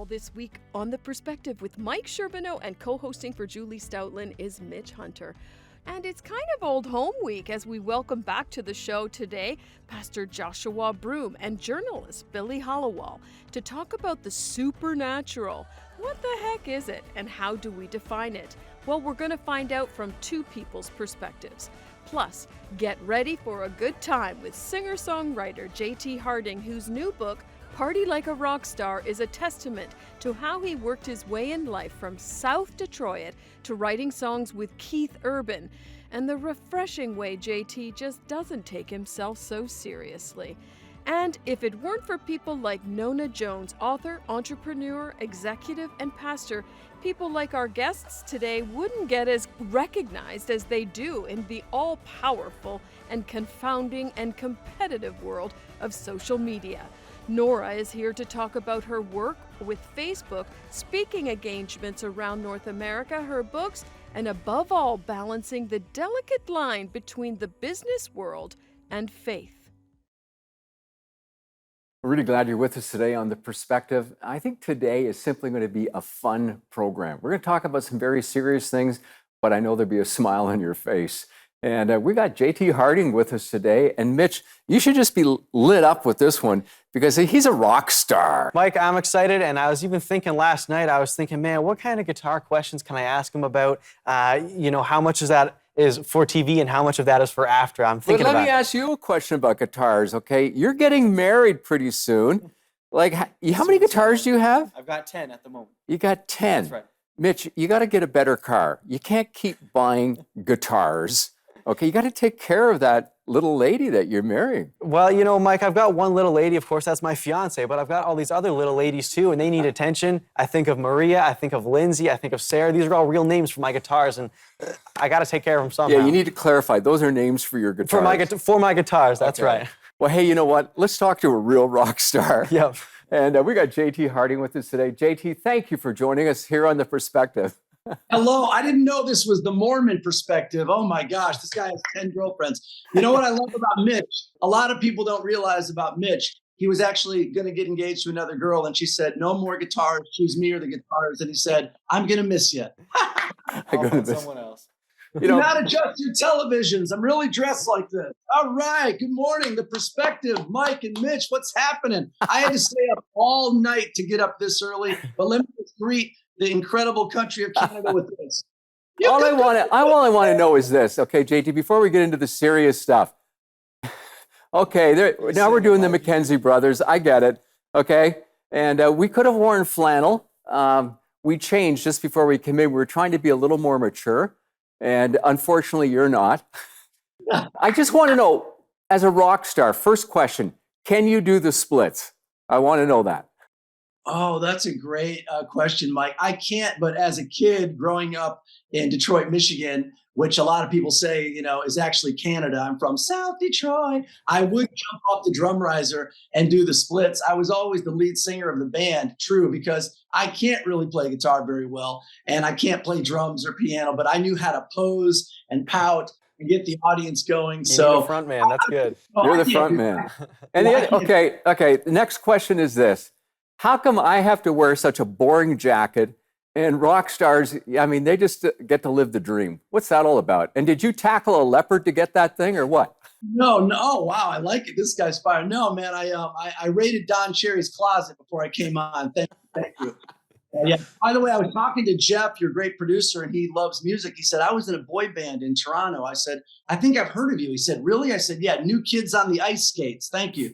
This week on The Perspective with Mike Sherbino and co-hosting for Julie Stoutland is Mitch Hunter. And it's kind of Old Home Week as we welcome back to the show today Pastor Joshua Broom and journalist Billy Hollowell to talk about the supernatural. What the heck is it and how do we define it? Well, we're going to find out from two people's perspectives. Plus, get ready for a good time with singer-songwriter J.T. Harding, whose new book, Party Like a Rockstar, is a testament to how he worked his way in life from South Detroit to writing songs with Keith Urban, and the refreshing way JT just doesn't take himself so seriously. And if it weren't for people like Nona Jones, author, entrepreneur, executive, and pastor, people like our guests today wouldn't get as recognized as they do in the all-powerful and confounding and competitive world of social media. Nora is here to talk about her work with Facebook, speaking engagements around North America, her books, and above all, balancing the delicate line between the business world and faith. We're really glad you're with us today on The Perspective. I think today is simply going to be a fun program. We're going to talk about some very serious things, but I know there'll be a smile on your face. And we got J.T. Harding with us today. And Mitch, you should just be lit up with this one because he's a rock star. Mike, I'm excited. And I was even thinking last night, man, what kind of guitar questions can I ask him about? How much of that is for TV and how much of that is for after? I'm thinking Let me ask you a question about guitars, okay? You're getting married pretty soon. Like, how many guitars do you have? I've got 10 at the moment. You got 10. That's right. Mitch, you got to get a better car. You can't keep buying guitars. Okay, you got to take care of that little lady that you're marrying. Well, Mike, I've got one little lady, of course, that's my fiance, but I've got all these other little ladies too, and they need attention. I think of Maria, I think of Lindsay, I think of Sarah. These are all real names for my guitars, and I got to take care of them somehow. Yeah, you need to clarify. Those are names for your guitars. For my guitars, that's right. Well, hey, you know what? Let's talk to a real rock star. Yep. And we got J.T. Harding with us today. J.T., thank you for joining us here on The Perspective. Hello, I didn't know this was the Mormon perspective. Oh my gosh, this guy has 10 girlfriends. You know what I love about Mitch? A lot of people don't realize about Mitch. He was actually going to get engaged to another girl, and she said, "No more guitars, choose me or the guitars." And he said, "I'm going to miss you." I'll find someone else. Do not adjust your televisions. I'm really dressed like this. All right, good morning. The Perspective, Mike and Mitch, what's happening? I had to stay up all night to get up this early, but let me just greet the incredible country of Canada with this. All I want to know is this, okay, JT, before we get into the serious stuff. Okay, now we're doing the Mackenzie brothers. I get it, okay? And we could have worn flannel. We changed just before we came in. We were trying to be a little more mature, and unfortunately, you're not. I just want to know, as a rock star, first question, can you do the splits? I want to know that. Oh, that's a great question, Mike. I can't, but as a kid growing up in Detroit, Michigan, which a lot of people say, is actually Canada. I'm from South Detroit. I would jump off the drum riser and do the splits. I was always the lead singer of the band, true, because I can't really play guitar very well, and I can't play drums or piano, but I knew how to pose and pout and get the audience going. You're the front man. That's good. You're the front man. And okay. The next question is this. How come I have to wear such a boring jacket and rock stars, they just get to live the dream? What's that all about? And did you tackle a leopard to get that thing or what? No. Oh, wow. I like it. This guy's fired. No, man, I raided Don Cherry's closet before I came on. Thank you. Yeah. By the way, I was talking to Jeff, your great producer, and he loves music. He said, I was in a boy band in Toronto. I said, I think I've heard of you. He said, really? I said, yeah, New Kids on the Ice Skates. Thank you.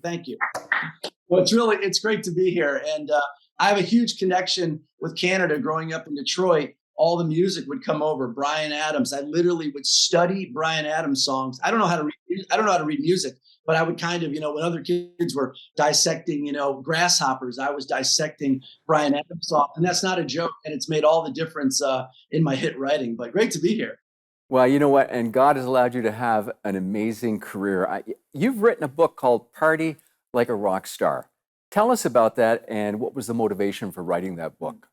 Well, it's great to be here. And I have a huge connection with Canada. Growing up in Detroit, all the music would come over. Bryan Adams. I literally would study Bryan Adams songs. I don't know how to read music, but I would kind of, when other kids were dissecting, grasshoppers, I was dissecting Bryan Adams songs. And that's not a joke. And it's made all the difference in my hit writing. But great to be here. Well, you know what? And God has allowed you to have an amazing career. You've written a book called Party Like a Rock Star. Tell us about that and what was the motivation for writing that book?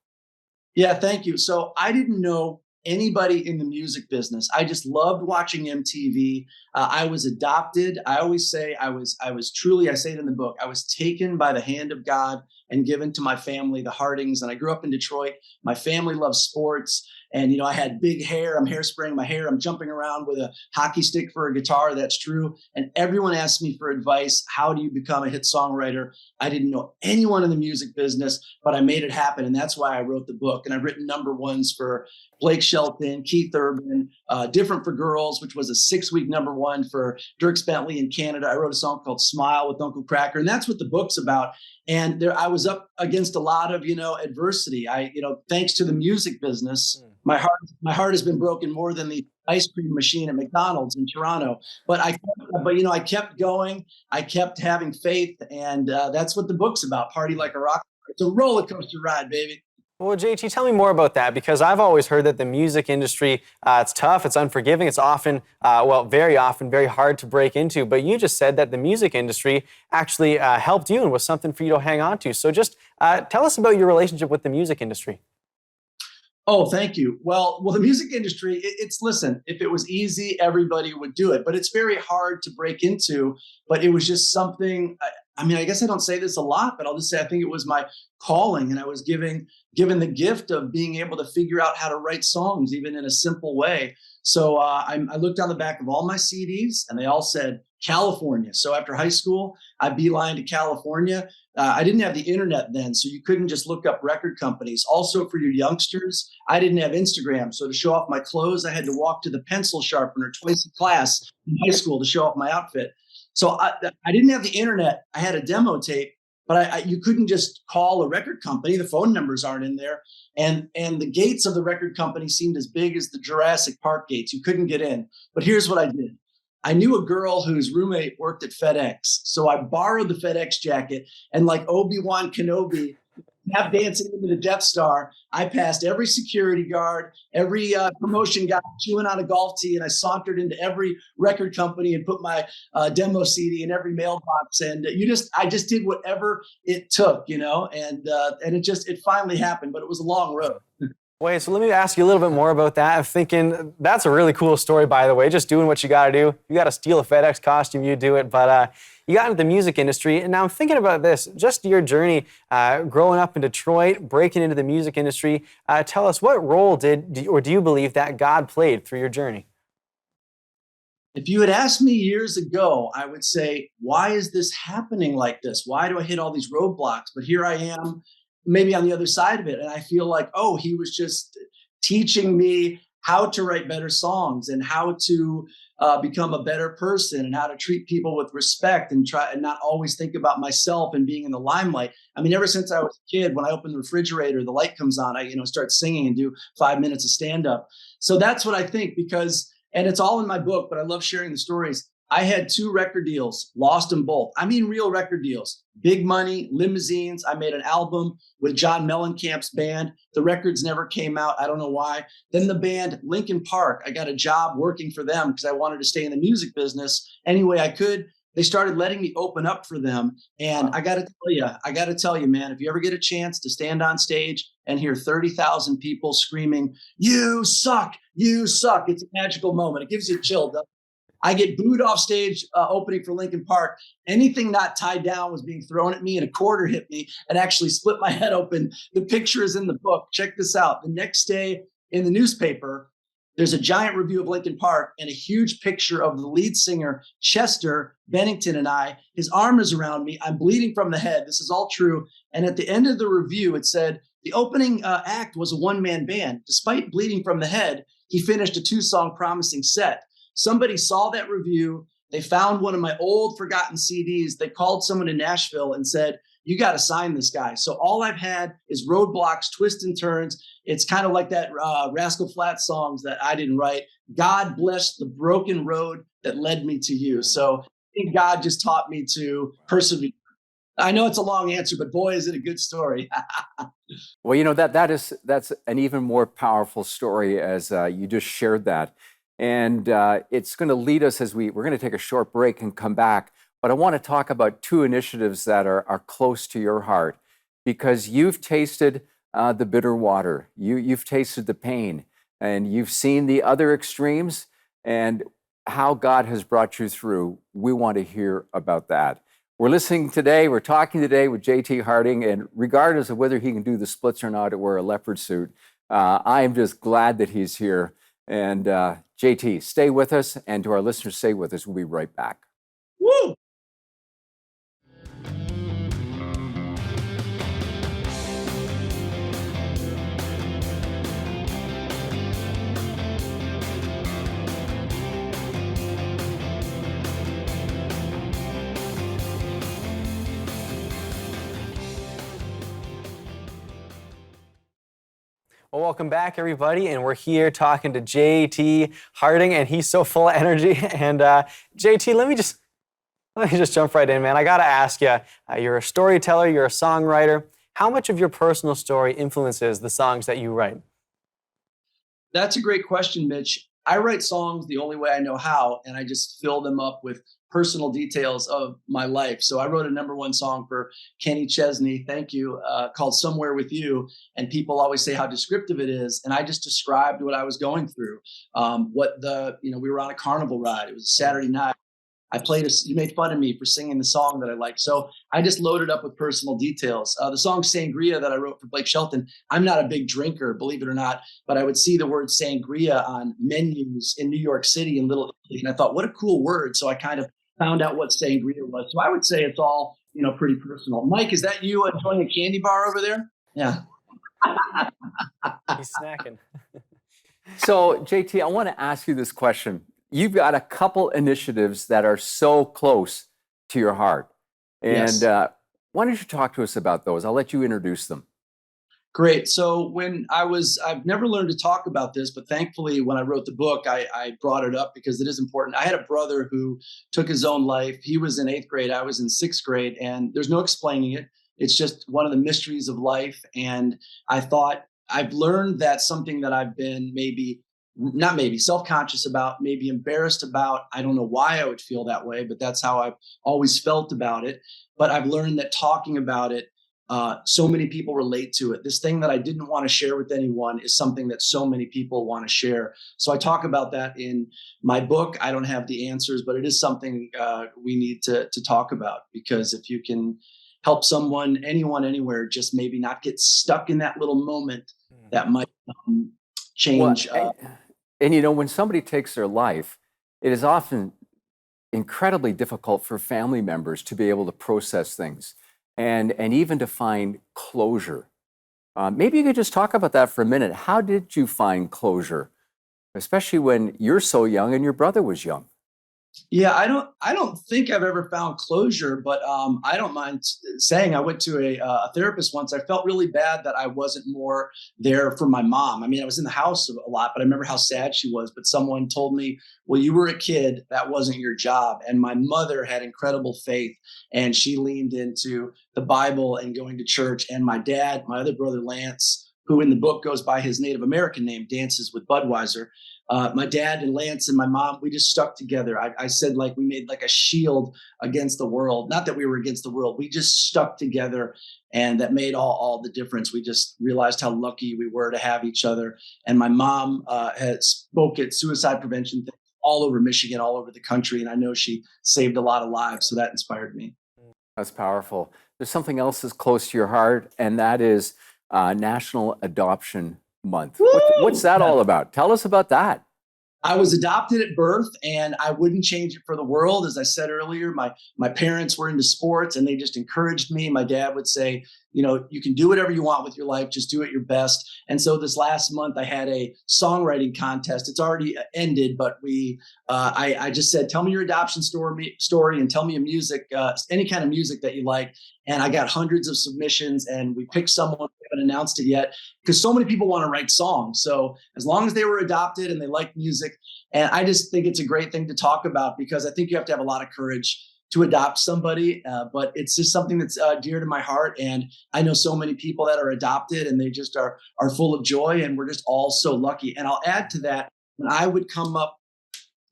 Yeah, thank you. So I didn't know anybody in the music business. I just loved watching MTV. I was adopted. I always say I was truly, I say it in the book, I was taken by the hand of God and given to my family, the Hardings. And I grew up in Detroit. My family loves sports. And, I had big hair. I'm hairspraying my hair. I'm jumping around with a hockey stick for a guitar. That's true. And everyone asked me for advice. How do you become a hit songwriter? I didn't know anyone in the music business, but I made it happen. And that's why I wrote the book. And I've written number ones for Blake Shelton, Keith Urban, Different for Girls, which was a 6-week number one for Dierks Bentley in Canada. I wrote a song called Smile with Uncle Cracker. And that's what the book's about. And there, I was up against a lot of, adversity. Thanks to the music business, my heart has been broken more than the ice cream machine at McDonald's in Toronto. But I kept going. I kept having faith, and that's what the book's about. Party like a rock. It's a roller coaster ride, baby. Well, JT, tell me more about that, because I've always heard that the music industry, it's tough, it's unforgiving, it's often, very often, very hard to break into. But you just said that the music industry actually helped you and was something for you to hang on to. So just tell us about your relationship with the music industry. Oh, thank you. Well, the music industry, listen, if it was easy, everybody would do it, but it's very hard to break into. But it was just something, I guess I don't say this a lot, but I'll just say I think it was my calling, and I was given the gift of being able to figure out how to write songs, even in a simple way. So I looked on the back of all my CDs, and they all said California. So after high school, I beelined to California. I didn't have the internet then, so you couldn't just look up record companies. Also, for your youngsters, I didn't have Instagram. So to show off my clothes, I had to walk to the pencil sharpener twice a class in high school to show off my outfit. So I didn't have the internet. I had a demo tape, but you couldn't just call a record company. The phone numbers aren't in there. And the gates of the record company seemed as big as the Jurassic Park gates. You couldn't get in. But here's what I did. I knew a girl whose roommate worked at FedEx. So I borrowed the FedEx jacket, and like Obi-Wan Kenobi, tap dancing into the Death Star, I passed every security guard, every promotion guy chewing on a golf tee, and I sauntered into every record company and put my demo CD in every mailbox. And I just did whatever it took, and it finally happened, but it was a long road. Wait, so let me ask you a little bit more about that. I'm thinking that's a really cool story, by the way, just doing what you got to do. You got to steal a FedEx costume, you do it. But you got into the music industry, and now I'm thinking about this, just your journey growing up in Detroit, breaking into the music industry. Tell us, what role do you believe that God played through your journey? If you had asked me years ago, I would say, why is this happening like this? Why do I hit all these roadblocks? But here I am, maybe on the other side of it. And I feel like, he was just teaching me how to write better songs and how to become a better person and how to treat people with respect and try and not always think about myself and being in the limelight. Ever since I was a kid, when I open the refrigerator, the light comes on, I start singing and do 5 minutes of stand up. So that's what I think, and it's all in my book, but I love sharing the stories. I had 2 record deals, lost them both. Real record deals, big money, limousines. I made an album with John Mellencamp's band. The records never came out. I don't know why. Then the band Linkin Park, I got a job working for them because I wanted to stay in the music business any way I could. They started letting me open up for them. And I got to tell you, man, if you ever get a chance to stand on stage and hear 30,000 people screaming, "You suck, you suck," it's a magical moment. It gives you a chill. I get booed off stage opening for Linkin Park. Anything not tied down was being thrown at me, and a quarter hit me and actually split my head open. The picture is in the book. Check this out. The next day in the newspaper, there's a giant review of Linkin Park and a huge picture of the lead singer, Chester Bennington, and I. His arm is around me. I'm bleeding from the head. This is all true. And at the end of the review, it said, the opening act was a one-man band. Despite bleeding from the head, he finished a 2-song promising set. Somebody saw that review. They found one of my old forgotten CDs. They called someone in Nashville and said, "You got to sign this guy." So all I've had is roadblocks, twists and turns. It's kind of like that Rascal Flatts songs that I didn't write. God bless the broken road that led me to you. So I think God just taught me to persevere. I know it's a long answer, but boy, is it a good story. Well, that's an even more powerful story as you just shared that. And it's going to lead us as we're going to take a short break and come back. But I want to talk about 2 initiatives that are close to your heart, because you've tasted the bitter water. You've tasted the pain, and you've seen the other extremes and how God has brought you through. We want to hear about that. We're talking today with JT Harding, and regardless of whether he can do the splits or not or wear a leopard suit, I am just glad that he's here. And JT, stay with us, and to our listeners, stay with us. We'll be right back. Woo! Well, welcome back, everybody, and we're here talking to JT Harding, and he's so full of energy. And JT, let me just jump right in, man. I gotta ask you, you're a storyteller, you're a songwriter. How much of your personal story influences the songs that you write? That's a great question, Mitch. I write songs the only way I know how, and I just fill them up with personal details of my life. So I wrote a #1 song for Kenny Chesney, thank you, called Somewhere With You. And people always say how descriptive it is. And I just described what I was going through. We were on a carnival ride. It was a Saturday night. You made fun of me for singing the song that I liked. So I just loaded up with personal details. The song Sangria that I wrote for Blake Shelton, I'm not a big drinker, believe it or not, but I would see the word sangria on menus in New York City and Little Italy. And I thought, what a cool word. So I kind of found out what sangria was. So I would say it's all, pretty personal. Mike, is that you enjoying a candy bar over there? Yeah. He's snacking. So, JT, I want to ask you this question. You've got a couple initiatives that are so close to your heart. And Yes. Why don't you talk to us about those? I'll let you introduce them. Great. So I've never learned to talk about this, but thankfully when I wrote the book, I brought it up because it is important. I had a brother who took his own life. He was in 8th grade. I was in 6th grade, and there's no explaining it. It's just one of the mysteries of life. And I thought I've learned that something that I've been self-conscious about, maybe embarrassed about. I don't know why I would feel that way, but that's how I've always felt about it. But I've learned that talking about it, so many people relate to it. This thing that I didn't want to share with anyone is something that so many people want to share. So I talk about that in my book. I don't have the answers, but it is something we need to talk about, because if you can help someone, anyone, anywhere, just maybe not get stuck in that little moment, that might change. When somebody takes their life, it is often incredibly difficult for family members to be able to process things and even to find closure. Maybe you could just talk about that for a minute. How did you find closure, especially when you're so young and your brother was young? Yeah, I don't think I've ever found closure, but I don't mind saying I went to a therapist once. I felt really bad that I wasn't more there for my mom. I mean, I was in the house a lot, but I remember how sad she was. But someone told me, well, you were a kid, that wasn't your job. And my mother had incredible faith, and she leaned into the Bible and going to church. And my dad, my other brother, Lance, who in the book goes by his Native American name, Dances with Budweiser. My dad and Lance and my mom, we just stuck together. I said, like, we made like a shield against the world. Not that we were against the world. We just stuck together, and that made all the difference. We just realized how lucky we were to have each other. And my mom had spoke at suicide prevention things all over Michigan, all over the country. And I know she saved a lot of lives. So that inspired me. That's powerful. There's something else that's close to your heart, and that is National Adoption Month. What's that all about? Tell us about that. I was adopted at birth, and I wouldn't change it for the world. As I said earlier, my parents were into sports, and they just encouraged me. My dad would say, you can do whatever you want with your life, just do it your best. And so this last month I had a songwriting contest. It's already ended, but I just said, tell me your adoption story and tell me any kind of music that you like. And I got hundreds of submissions, and we picked someone. We haven't announced it yet because so many people want to write songs. So as long as they were adopted and they like music, and I just think it's a great thing to talk about, because I think you have to have a lot of courage to adopt somebody, but it's just something that's dear to my heart. And I know so many people that are adopted, and they just are full of joy, and we're just all so lucky. And I'll add to that, when I would come up,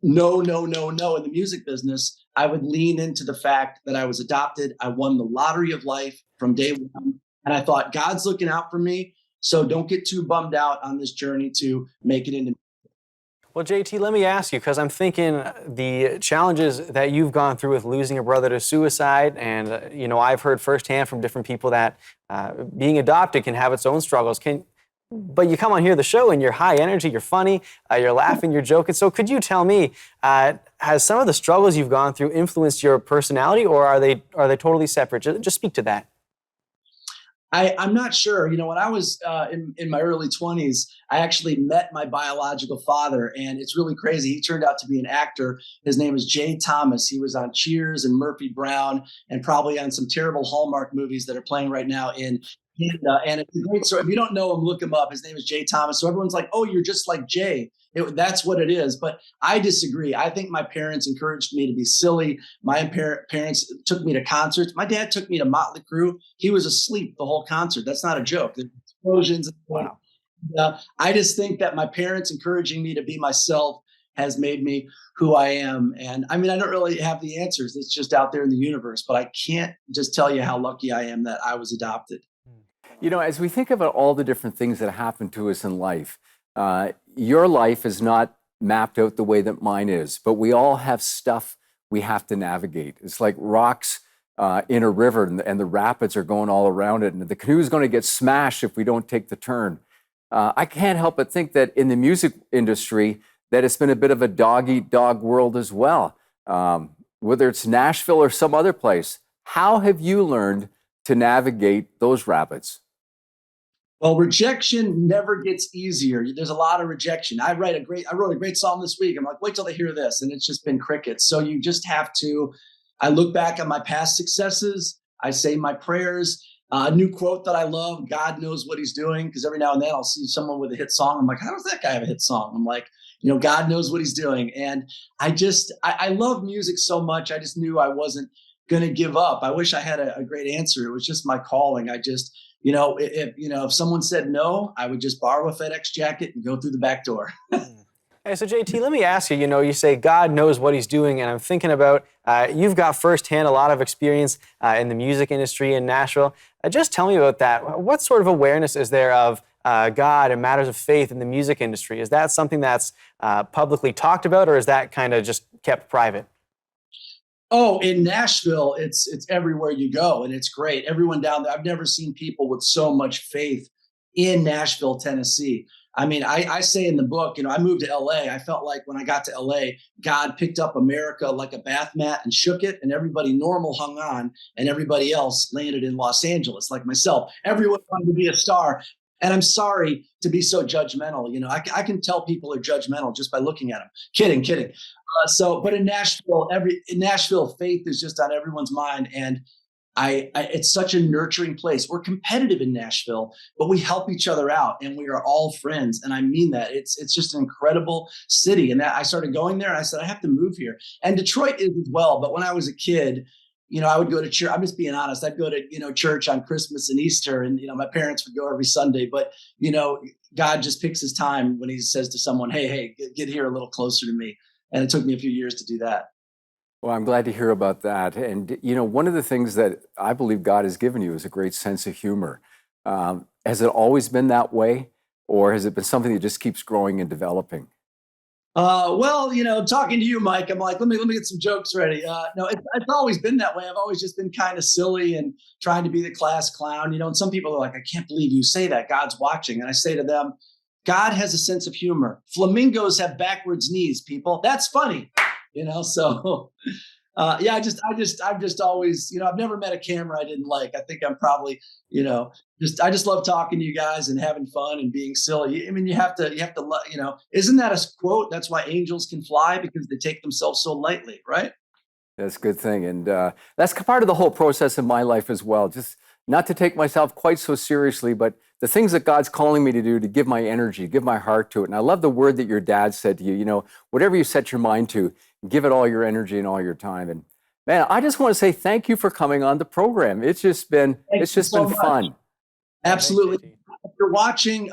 no in the music business, I would lean into the fact that I was adopted. I won the lottery of life from day one. And I thought, God's looking out for me. So don't get too bummed out on this journey to make it into. Well, JT, let me ask you, because I'm thinking the challenges that you've gone through with losing a brother to suicide, and I've heard firsthand from different people that being adopted can have its own struggles. But you come on here the show and you're high energy, you're funny, you're laughing, you're joking. So could you tell me, has some of the struggles you've gone through influenced your personality, or are they totally separate? Just speak to that. I'm not sure. When I was in my early 20s, I actually met my biological father, and it's really crazy. He turned out to be an actor. His name is Jay Thomas. He was on Cheers and Murphy Brown, and probably on some terrible Hallmark movies that are playing right now in and it's a great story. If you don't know him, look him up. His name is Jay Thomas. So everyone's like, oh, you're just like Jay. That's what it is. But I disagree. I think my parents encouraged me to be silly. My parents took me to concerts. My dad took me to Motley Crue. He was asleep the whole concert. That's not a joke. There's explosions. Wow. I just think that my parents encouraging me to be myself has made me who I am. And I mean, I don't really have the answers. It's just out there in the universe. But I can't just tell you how lucky I am that I was adopted. As we think about all the different things that happen to us in life, your life is not mapped out the way that mine is, but we all have stuff we have to navigate. It's like rocks in a river, and the rapids are going all around it, and the canoe is going to get smashed if we don't take the turn. I can't help but think that in the music industry, that it's been a bit of a dog-eat-dog world as well, whether it's Nashville or some other place. How have you learned to navigate those rapids? Well, rejection never gets easier. There's a lot of rejection. I wrote a great song this week. I'm like, wait till they hear this. And it's just been crickets. So you just have to, I look back on my past successes. I say my prayers. A new quote that I love, God knows what he's doing. Because every now and then I'll see someone with a hit song. I'm like, how does that guy have a hit song? I'm like, God knows what he's doing. And I love music so much. I just knew I wasn't going to give up. I wish I had a great answer. It was just my calling. If someone said no, I would just borrow a FedEx jacket and go through the back door. Hey, so JT, let me ask you, you say God knows what he's doing, and I'm thinking about, you've got firsthand a lot of experience in the music industry in Nashville. Just tell me about that. What sort of awareness is there of God and matters of faith in the music industry? Is that something that's publicly talked about, or is that kind of just kept private? Oh, in Nashville, it's everywhere you go, and it's great. Everyone down there, I've never seen people with so much faith in Nashville, Tennessee. I mean, I say in the book, I moved to LA. I felt like when I got to LA, God picked up America like a bath mat and shook it, and everybody normal hung on, and everybody else landed in Los Angeles, like myself. Everyone wanted to be a star. And I'm sorry to be so judgmental. I can tell people are judgmental just by looking at them. Kidding. But in Nashville, faith is just on everyone's mind. And it's such a nurturing place. We're competitive in Nashville, but we help each other out, and we are all friends. And I mean that. It's just an incredible city. And I started going there, and I said, I have to move here. And Detroit is as well. But when I was a kid, I would go to church. I'm just being honest. I'd go to, church on Christmas and Easter, and, my parents would go every Sunday. But, God just picks his time when he says to someone, hey, get here a little closer to me. And it took me a few years to do that. Well, I'm glad to hear about that. And, one of the things that I believe God has given you is a great sense of humor. Has it always been that way, or has it been something that just keeps growing and developing? Talking to you, Mike, I'm like, let me get some jokes ready. No, it's always been that way. I've always just been kind of silly and trying to be the class clown, and some people are like, I can't believe you say that. God's watching. And I say to them, God has a sense of humor. Flamingos have backwards knees, people. That's funny, so I've just always, I've never met a camera I didn't like. I think I'm probably, I just love talking to you guys and having fun and being silly. I mean, you have to, isn't that a quote? That's why angels can fly, because they take themselves so lightly, right? That's a good thing. And that's part of the whole process in my life as well. Just not to take myself quite so seriously, but the things that God's calling me to do, to give my energy, give my heart to it. And I love the word that your dad said to you, whatever you set your mind to, give it all your energy and all your time. And man, I just want to say thank you for coming on the program. It's just been fun. Absolutely. If you're watching,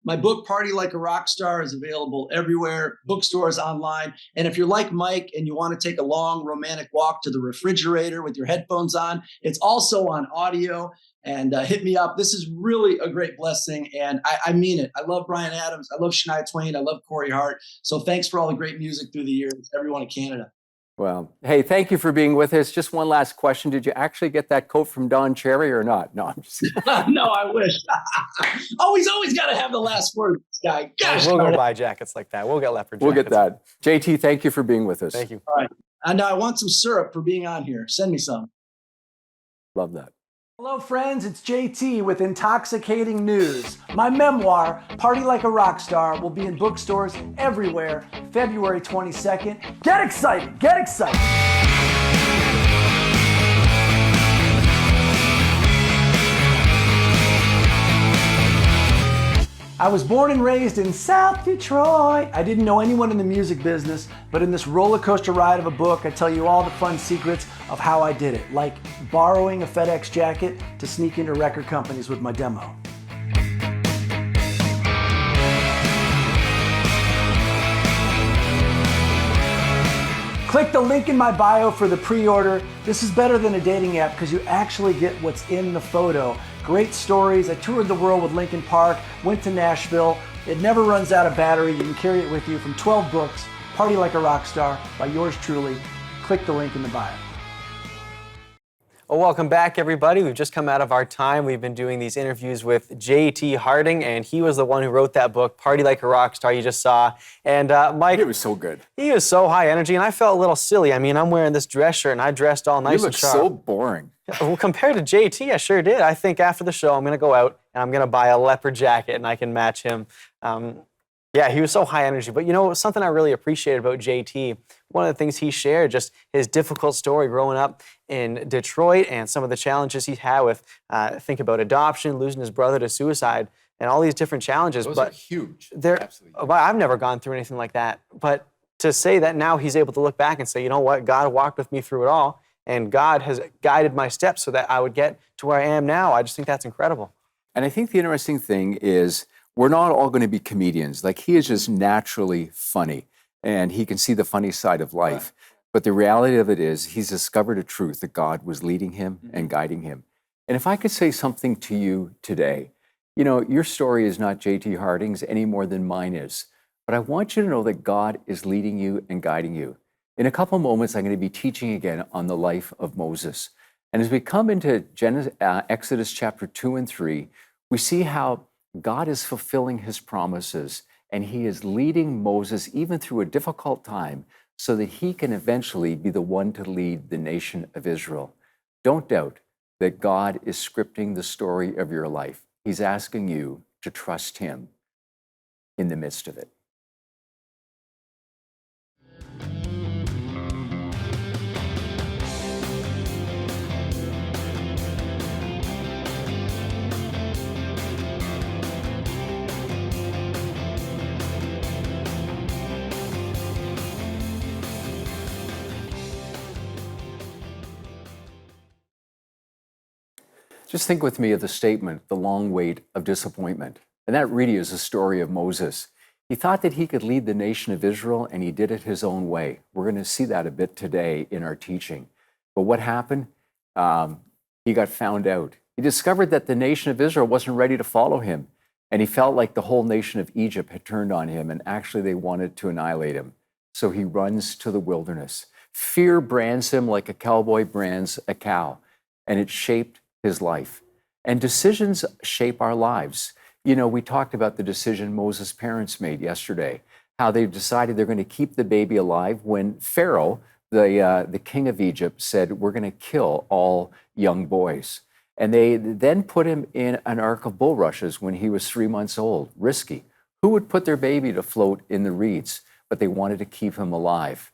my book, Party Like a Rockstar, is available everywhere, bookstores, online. And if you're like Mike and you want to take a long romantic walk to the refrigerator with your headphones on, it's also on audio. and hit me up. This is really a great blessing, and I mean it. I love Bryan Adams. I love Shania Twain. I love Corey Hart. So thanks for all the great music through the years, everyone in Canada. Well, hey, thank you for being with us. Just one last question. Did you actually get that coat from Don Cherry or not? No, I'm just No, I wish. Oh, he's always got to have the last word, this guy. Gosh, We'll go buy jackets like that. We'll get leopard jackets. We'll get that. JT, thank you for being with us. Thank you. All right. And I want some syrup for being on here. Send me some. Love that. Hello friends, it's JT with intoxicating news. My memoir, Party Like a Rockstar, will be in bookstores everywhere February 22nd. Get excited, get excited. I was born and raised in South Detroit. I didn't know anyone in the music business, but in this roller coaster ride of a book, I tell you all the fun secrets of how I did it, like borrowing a FedEx jacket to sneak into record companies with my demo. Click the link in my bio for the pre-order. This is better than a dating app because you actually get what's in the photo. Great stories. I toured the world with Linkin Park, went to Nashville. It never runs out of battery. You can carry it with you from 12 books. Party Like a Rockstar by yours truly. Click the link in the bio. Well, welcome back, everybody. We've just come out of our time. We've been doing these interviews with J.T. Harding, and he was the one who wrote that book, Party Like a Rockstar, you just saw. And Mike... It was so good. He was so high energy, and I felt a little silly. I mean, I'm wearing this dress shirt, and I dressed all nice You and look sharp. so boring. Well, compared to JT, I sure did. I think after the show, I'm going to go out, and I'm going to buy a leopard jacket, and I can match him. Yeah, he was so high energy. But you know, something I really appreciated about JT, one of the things he shared, just his difficult story growing up in Detroit and some of the challenges he had with, think about adoption, losing his brother to suicide, and all these different challenges. Those but are huge. they're, Absolutely. but I've never gone through anything like that. But to say that now he's able to look back and say, you know what, God walked with me through it all, and God has guided my steps so that I would get to where I am now, I just think that's incredible. And I think the interesting thing is we're not all going to be comedians. Like, he is just naturally funny, and he can see the funny side of life. Right. But the reality of it is he's discovered a truth that God was leading him and guiding him. And if I could say something to you today, you know, your story is not J.T. Harding's any more than mine is. But I want you to know that God is leading you and guiding you. In a couple moments, I'm going to be teaching again on the life of Moses. And as we come into Exodus chapter 2 and 3, we see how God is fulfilling his promises, and he is leading Moses even through a difficult time so that he can eventually be the one to lead the nation of Israel. Don't doubt that God is scripting the story of your life. He's asking you to trust him in the midst of it. Just think with me of the statement, the long wait of disappointment. And that really is the story of Moses. He thought that he could lead the nation of Israel, and he did it his own way. We're going to see that a bit today in our teaching. But what happened? He got found out. He discovered that the nation of Israel wasn't ready to follow him. And he felt like the whole nation of Egypt had turned on him, and actually they wanted to annihilate him. So he runs to the wilderness. Fear brands him like a cowboy brands a cow, and it shaped his life. And decisions shape our lives. You know, we talked about the decision Moses' parents made yesterday, how they decided they're going to keep the baby alive when Pharaoh, the king of Egypt, said, we're going to kill all young boys. And they then put him in an ark of bulrushes when he was 3 months old. Risky. Who would put their baby to float in the reeds? But they wanted to keep him alive.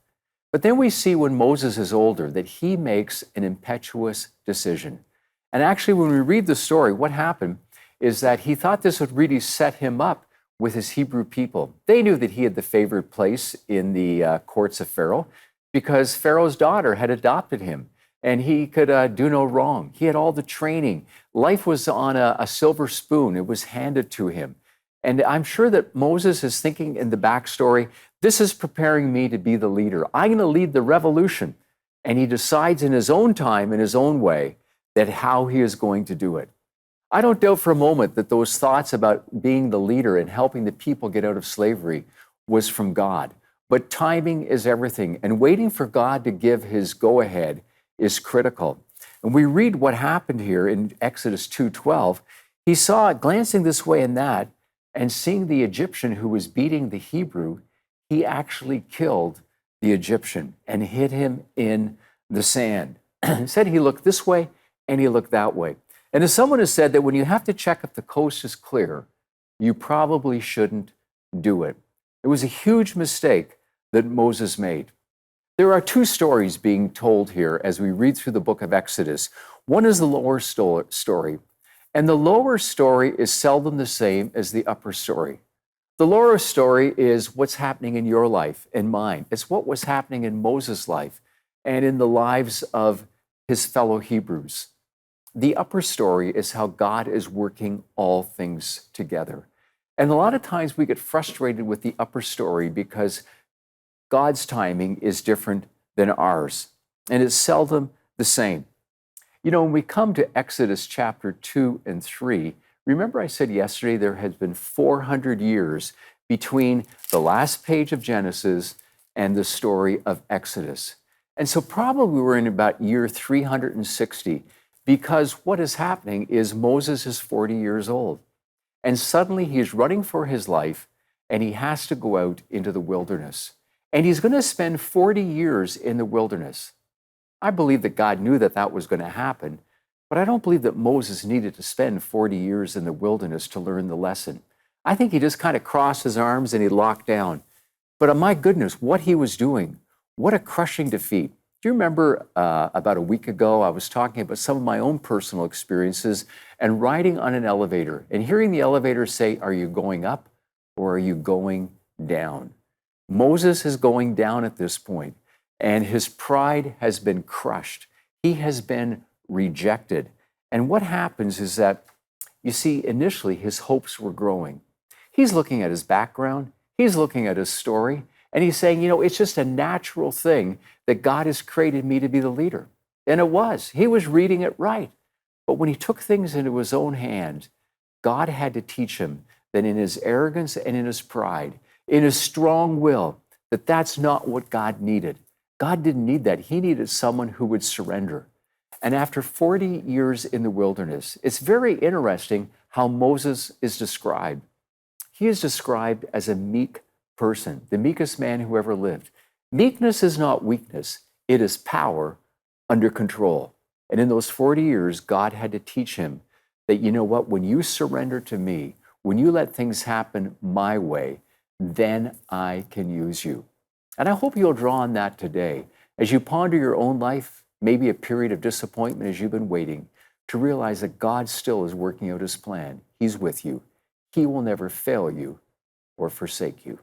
But then we see when Moses is older that he makes an impetuous decision. And actually, when we read the story, what happened is that he thought this would really set him up with his Hebrew people. They knew that he had the favored place in the courts of Pharaoh because Pharaoh's daughter had adopted him, and he could do no wrong. He had all the training. Life was on a silver spoon. It was handed to him. And I'm sure that Moses is thinking in the backstory, this is preparing me to be the leader. I'm going to lead the revolution. And he decides in his own time, in his own way, that how he is going to do it. I don't doubt for a moment that those thoughts about being the leader and helping the people get out of slavery was from God. But timing is everything, and waiting for God to give his go-ahead is critical. And we read what happened here in Exodus 2:12. He saw, glancing this way and that, and seeing the Egyptian who was beating the Hebrew, he actually killed the Egyptian and hid him in the sand. He said he looked this way and he looked that way. And as someone has said that when you have to check if the coast is clear, you probably shouldn't do it. It was a huge mistake that Moses made. There are two stories being told here as we read through the book of Exodus. One is the lower story, and the lower story is seldom the same as the upper story. The lower story is what's happening in your life and mine. It's what was happening in Moses' life and in the lives of his fellow Hebrews. The upper story is how God is working all things together. And a lot of times we get frustrated with the upper story because God's timing is different than ours, and it's seldom the same. You know, when we come to Exodus chapter 2 and 3, remember I said yesterday there has been 400 years between the last page of Genesis and the story of Exodus. And so probably we're in about year 360, because what is happening is Moses is 40 years old. And suddenly he's running for his life, and he has to go out into the wilderness. And he's going to spend 40 years in the wilderness. I believe that God knew that that was going to happen, but I don't believe that Moses needed to spend 40 years in the wilderness to learn the lesson. I think he just kind of crossed his arms and he locked down. But my goodness, what he was doing, what a crushing defeat. Do you remember about a week ago, I was talking about some of my own personal experiences and riding on an elevator and hearing the elevator say, are you going up or are you going down? Moses is going down at this point, and his pride has been crushed. He has been rejected. And what happens is that, you see, initially his hopes were growing. He's looking at his background, he's looking at his story, and he's saying, you know, it's just a natural thing that God has created me to be the leader. And it was. He was reading it right. But when he took things into his own hands, God had to teach him that in his arrogance and in his pride, in his strong will, that that's not what God needed. God didn't need that. He needed someone who would surrender. And after 40 years in the wilderness, it's very interesting how Moses is described. He is described as a meek person, the meekest man who ever lived. Meekness is not weakness. It is power under control. And in those 40 years, God had to teach him that, you know what, when you surrender to me, when you let things happen my way, then I can use you. And I hope you'll draw on that today as you ponder your own life, maybe a period of disappointment as you've been waiting, to realize that God still is working out his plan. He's with you. He will never fail you or forsake you.